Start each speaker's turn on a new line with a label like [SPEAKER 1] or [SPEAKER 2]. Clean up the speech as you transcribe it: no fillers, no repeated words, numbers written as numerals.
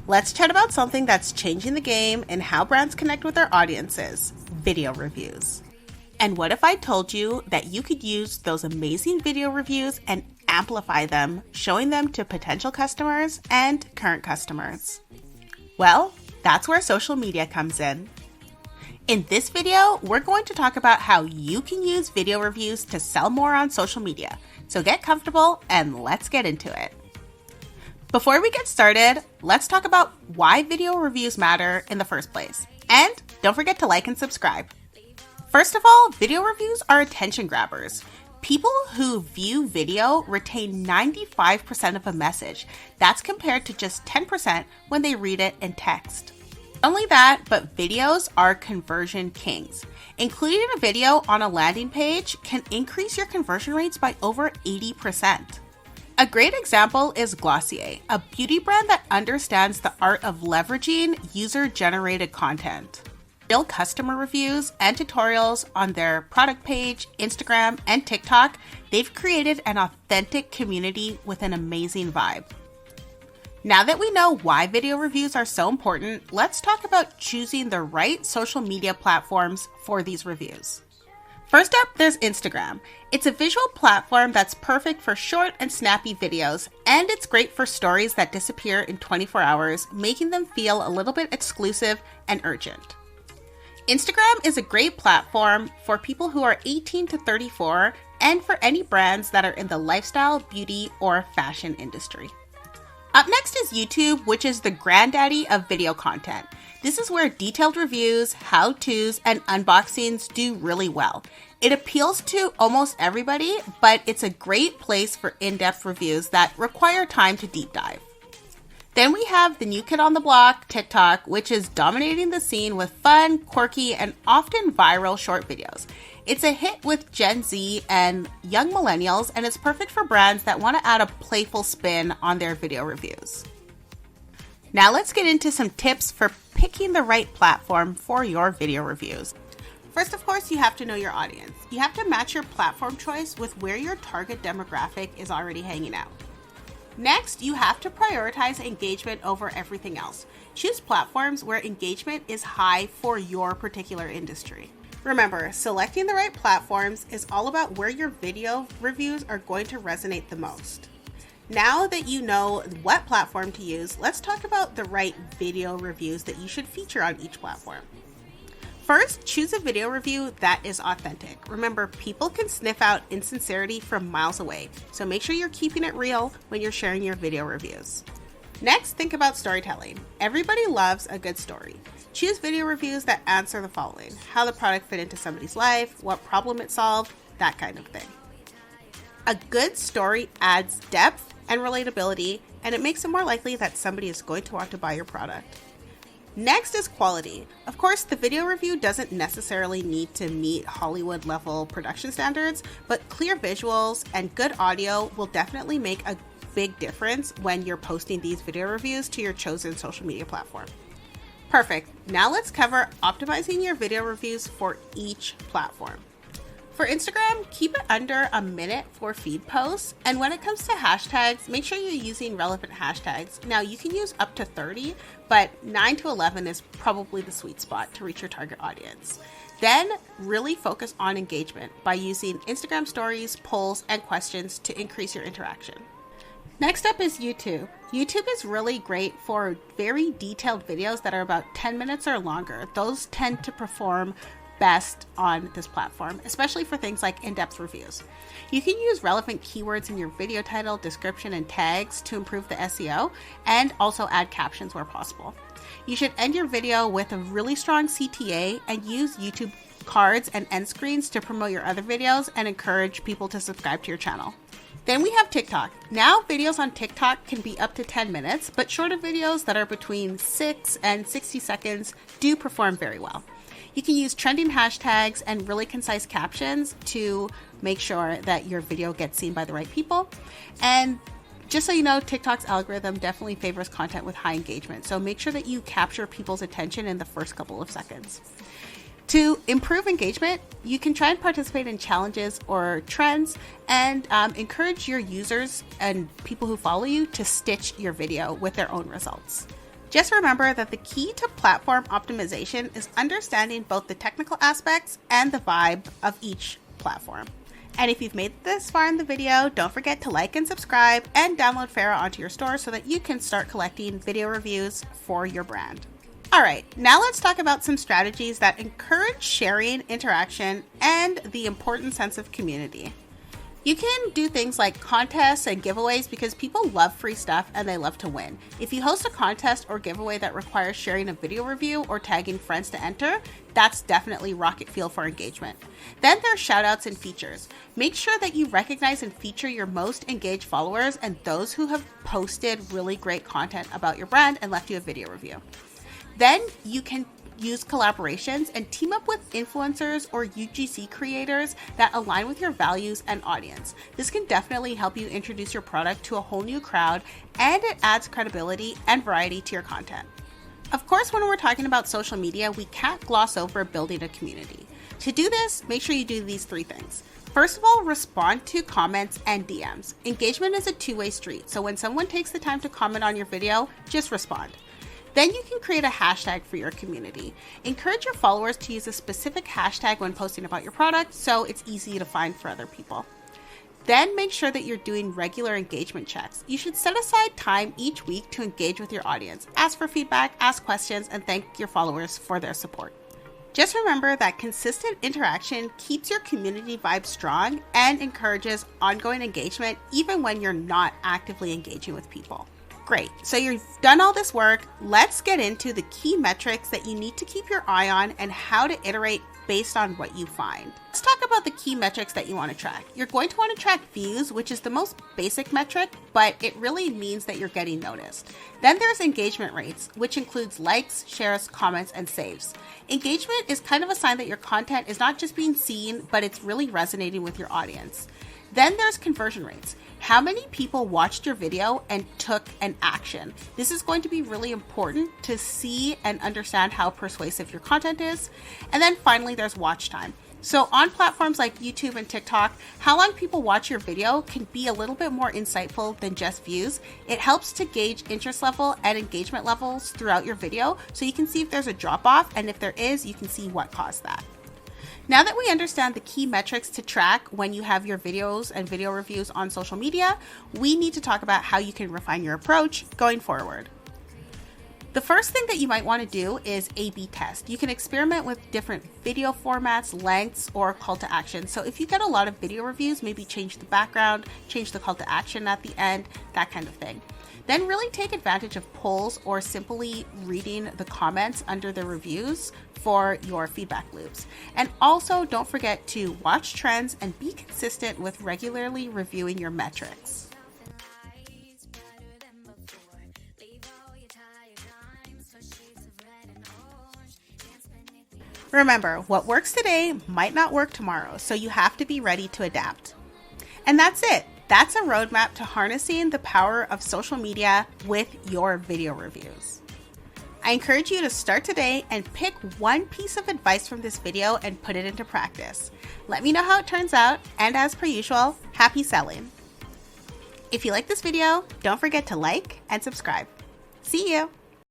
[SPEAKER 1] Let's chat about something that's changing the game and how brands connect with their audiences: video reviews. And what if I told you that you could use those amazing video reviews and amplify them, showing them to potential customers and current customers? Well, that's where social media comes in. In this video, we're going to talk about how you can use video reviews to sell more on social media. So get comfortable and let's get into it. Before we get started, let's talk about why video reviews matter in the first place. And don't forget to like and subscribe. First of all, video reviews are attention grabbers. People who view video retain 95% of a message. That's compared to just 10% when they read it in text. Not only that, but videos are conversion kings. Including a video on a landing page can increase your conversion rates by over 80%. A great example is Glossier, a beauty brand that understands the art of leveraging user-generated content. Real customer reviews and tutorials on their product page, Instagram, and TikTok, they've created an authentic community with an amazing vibe. Now that we know why video reviews are so important, let's talk about choosing the right social media platforms for these reviews. First up, there's Instagram. It's a visual platform that's perfect for short and snappy videos, and it's great for stories that disappear in 24 hours, making them feel a little bit exclusive and urgent. Instagram is a great platform for people who are 18 to 34 and for any brands that are in the lifestyle, beauty, or fashion industry. Up next is YouTube, which is the granddaddy of video content. This is where detailed reviews, how-tos, and unboxings do really well. It appeals to almost everybody, but it's a great place for in-depth reviews that require time to deep dive. Then we have the new kid on the block, TikTok, which is dominating the scene with fun, quirky, and often viral short videos. It's a hit with Gen Z and young millennials, and it's perfect for brands that want to add a playful spin on their video reviews. Now let's get into some tips for picking the right platform for your video reviews. First, of course, you have to know your audience. You have to match your platform choice with where your target demographic is already hanging out. Next, you have to prioritize engagement over everything else. Choose platforms where engagement is high for your particular industry. Remember, selecting the right platforms is all about where your video reviews are going to resonate the most. Now that you know what platform to use, let's talk about the right video reviews that you should feature on each platform. First, choose a video review that is authentic. Remember, people can sniff out insincerity from miles away, so make sure you're keeping it real when you're sharing your video reviews. Next, think about storytelling. Everybody loves a good story. Choose video reviews that answer the following: how the product fit into somebody's life, what problem it solved, that kind of thing. A good story adds depth and relatability, and it makes it more likely that somebody is going to want to buy your product. Next is quality. Of course, the video review doesn't necessarily need to meet Hollywood level production standards, but clear visuals and good audio will definitely make a big difference when you're posting these video reviews to your chosen social media platform. Perfect. Now let's cover optimizing your video reviews for each platform. For Instagram, keep it under a minute for feed posts. And when it comes to hashtags, make sure you're using relevant hashtags. Now you can use up to 30, but 9 to 11 is probably the sweet spot to reach your target audience. Then really focus on engagement by using Instagram stories, polls, and questions to increase your interaction. Next up is YouTube. YouTube is really great for very detailed videos that are about 10 minutes or longer. Those tend to perform best on this platform, especially for things like in-depth reviews. You can use relevant keywords in your video title, description, and tags to improve the SEO, and also add captions where possible. You should end your video with a really strong CTA and use YouTube cards and end screens to promote your other videos and encourage people to subscribe to your channel. Then we have TikTok. Now videos on TikTok can be up to 10 minutes, but shorter videos that are between 6 and 60 seconds do perform very well. You can use trending hashtags and really concise captions to make sure that your video gets seen by the right people. And just so you know, TikTok's algorithm definitely favors content with high engagement, so make sure that you capture people's attention in the first couple of seconds. To improve engagement, you can try and participate in challenges or trends and encourage your users and people who follow you to stitch your video with their own results. Just remember that the key to platform optimization is understanding both the technical aspects and the vibe of each platform. And if you've made it this far in the video, don't forget to like and subscribe and download Farah onto your store so that you can start collecting video reviews for your brand. All right, now let's talk about some strategies that encourage sharing, interaction, and the important sense of community. You can do things like contests and giveaways because people love free stuff and they love to win. If you host a contest or giveaway that requires sharing a video review or tagging friends to enter, that's definitely rocket fuel for engagement. Then there's shoutouts and features. Make sure that you recognize and feature your most engaged followers and those who have posted really great content about your brand and left you a video review. Then you can use collaborations and team up with influencers or UGC creators that align with your values and audience. This can definitely help you introduce your product to a whole new crowd, and it adds credibility and variety to your content. Of course, when we're talking about social media, we can't gloss over building a community. To do this, make sure you do these 3 things. First of all, respond to comments and DMs. Engagement is a two-way street, so when someone takes the time to comment on your video, just respond. Then you can create a hashtag for your community. Encourage your followers to use a specific hashtag when posting about your product so it's easy to find for other people. Then make sure that you're doing regular engagement checks. You should set aside time each week to engage with your audience, ask for feedback, ask questions, and thank your followers for their support. Just remember that consistent interaction keeps your community vibe strong and encourages ongoing engagement even when you're not actively engaging with people. Great, so you've done all this work. Let's get into the key metrics that you need to keep your eye on and how to iterate based on what you find. Let's talk about the key metrics that you want to track. You're going to want to track views, which is the most basic metric, but it really means that you're getting noticed. Then there's engagement rates, which includes likes, shares, comments, and saves. Engagement is kind of a sign that your content is not just being seen, but it's really resonating with your audience. Then there's conversion rates. How many people watched your video and took an action? This is going to be really important to see and understand how persuasive your content is. And then finally, there's watch time. So on platforms like YouTube and TikTok, how long people watch your video can be a little bit more insightful than just views. It helps to gauge interest level and engagement levels throughout your video so you can see if there's a drop off, and if there is, you can see what caused that. Now that we understand the key metrics to track when you have your videos and video reviews on social media, we need to talk about how you can refine your approach going forward. The first thing that you might want to do is A/B test. You can experiment with different video formats, lengths, or call to action. So if you get a lot of video reviews, maybe change the background, change the call to action at the end, that kind of thing. Then really take advantage of polls or simply reading the comments under the reviews for your feedback loops. And also don't forget to watch trends and be consistent with regularly reviewing your metrics. Remember, what works today might not work tomorrow, so you have to be ready to adapt. And that's it. That's a roadmap to harnessing the power of social media with your video reviews. I encourage you to start today and pick one piece of advice from this video and put it into practice. Let me know how it turns out, and as per usual, happy selling. If you like this video, don't forget to like and subscribe. See you!